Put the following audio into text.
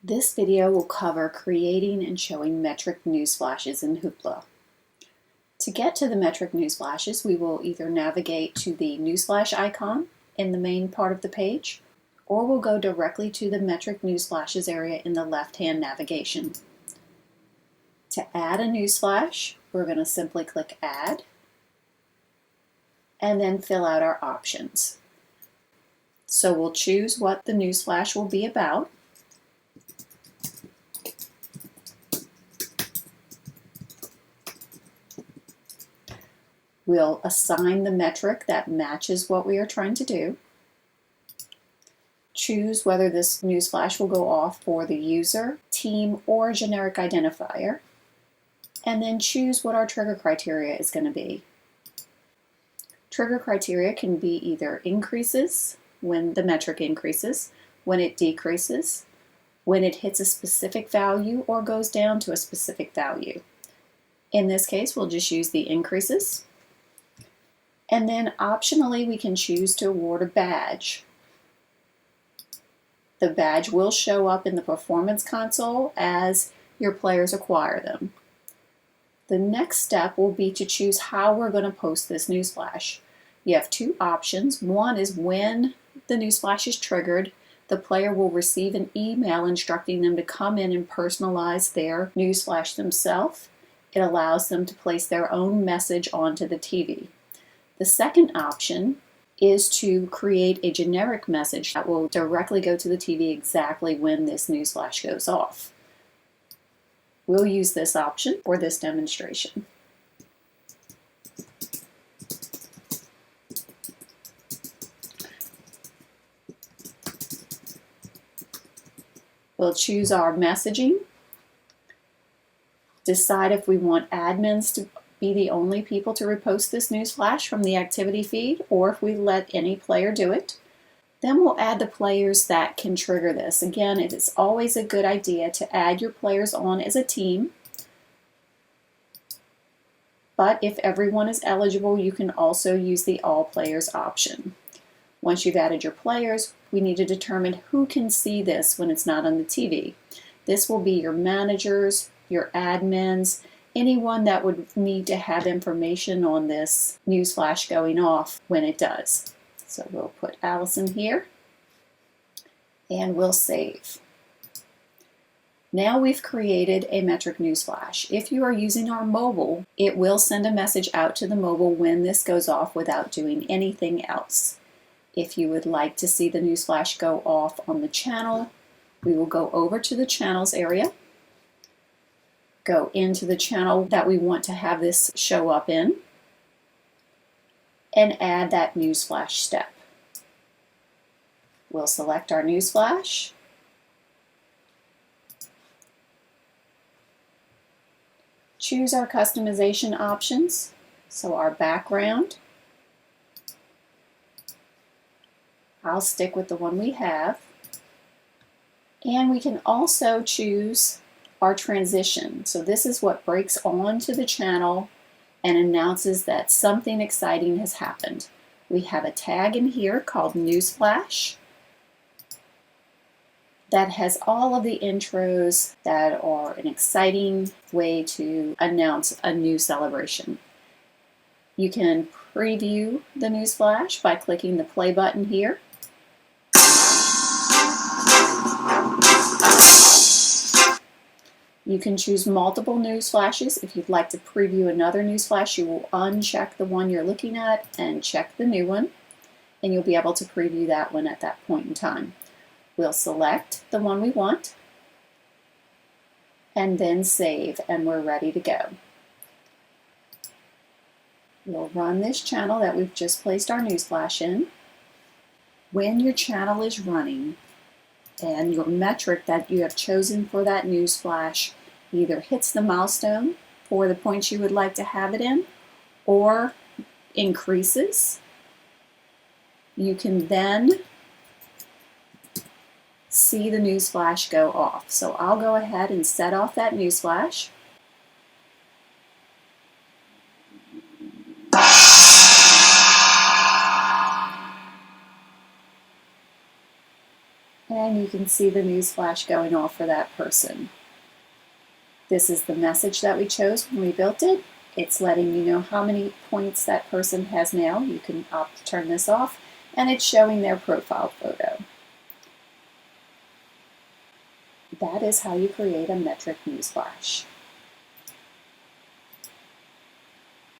This video will cover creating and showing metric newsflashes in Hoopla. To get to the metric newsflashes, we will either navigate to the newsflash icon in the main part of the page, or we'll go directly to the metric newsflashes area in the left-hand navigation. To add a newsflash, we're going to simply click Add, and then fill out our options. So we'll choose what the newsflash will be about. We'll assign the metric that matches what we are trying to do. Choose whether this newsflash will go off for the user, team, or generic identifier. And then choose what our trigger criteria is going to be. Trigger criteria can be either increases, when the metric increases, when it decreases, when it hits a specific value, or goes down to a specific value. In this case, we'll just use the increases. And then optionally, we can choose to award a badge. The badge will show up in the performance console as your players acquire them. The next step will be to choose how we're going to post this newsflash. You have two options. One is when the newsflash is triggered, the player will receive an email instructing them to come in and personalize their newsflash themselves. It allows them to place their own message onto the TV. The second option is to create a generic message that will directly go to the TV exactly when this newsflash goes off. We'll use this option for this demonstration. We'll choose our messaging, decide if we want admins to be the only people to repost this newsflash from the activity feed, or if we let any player do it. Then we'll add the players that can trigger this. Again, it is always a good idea to add your players on as a team, but if everyone is eligible, you can also use the all players option. Once you've added your players, we need to determine who can see this when it's not on the TV. This will be your managers, your admins, anyone that would need to have information on this newsflash going off when it does. So we'll put Allison here and we'll save. Now we've created a metric newsflash. If you are using our mobile, it will send a message out to the mobile when this goes off without doing anything else. If you would like to see the newsflash go off on the channel, we will go over to the channels area, go into the channel that we want to have this show up in, and add that newsflash step. We'll select our newsflash, choose our customization options, so our background, I'll stick with the one we have, and we can also choose our transition. So this is what breaks onto the channel and announces that something exciting has happened. We have a tag in here called Newsflash that has all of the intros that are an exciting way to announce a new celebration. You can preview the newsflash by clicking the play button here. You can choose multiple news flashes. If you'd like to preview another news flash, you will uncheck the one you're looking at and check the new one, and you'll be able to preview that one at that point in time. We'll select the one we want and then save, and we're ready to go. We'll run this channel that we've just placed our news flash in. When your channel is running, and your metric that you have chosen for that newsflash either hits the milestone for the points you would like to have it in or increases, you can then see the newsflash go off. So I'll go ahead and set off that newsflash. And you can see the news flash going off for that person. This is the message that we chose when we built it. It's letting you know how many points that person has now. You can opt to turn this off, and it's showing their profile photo. That is how you create a metric news flash.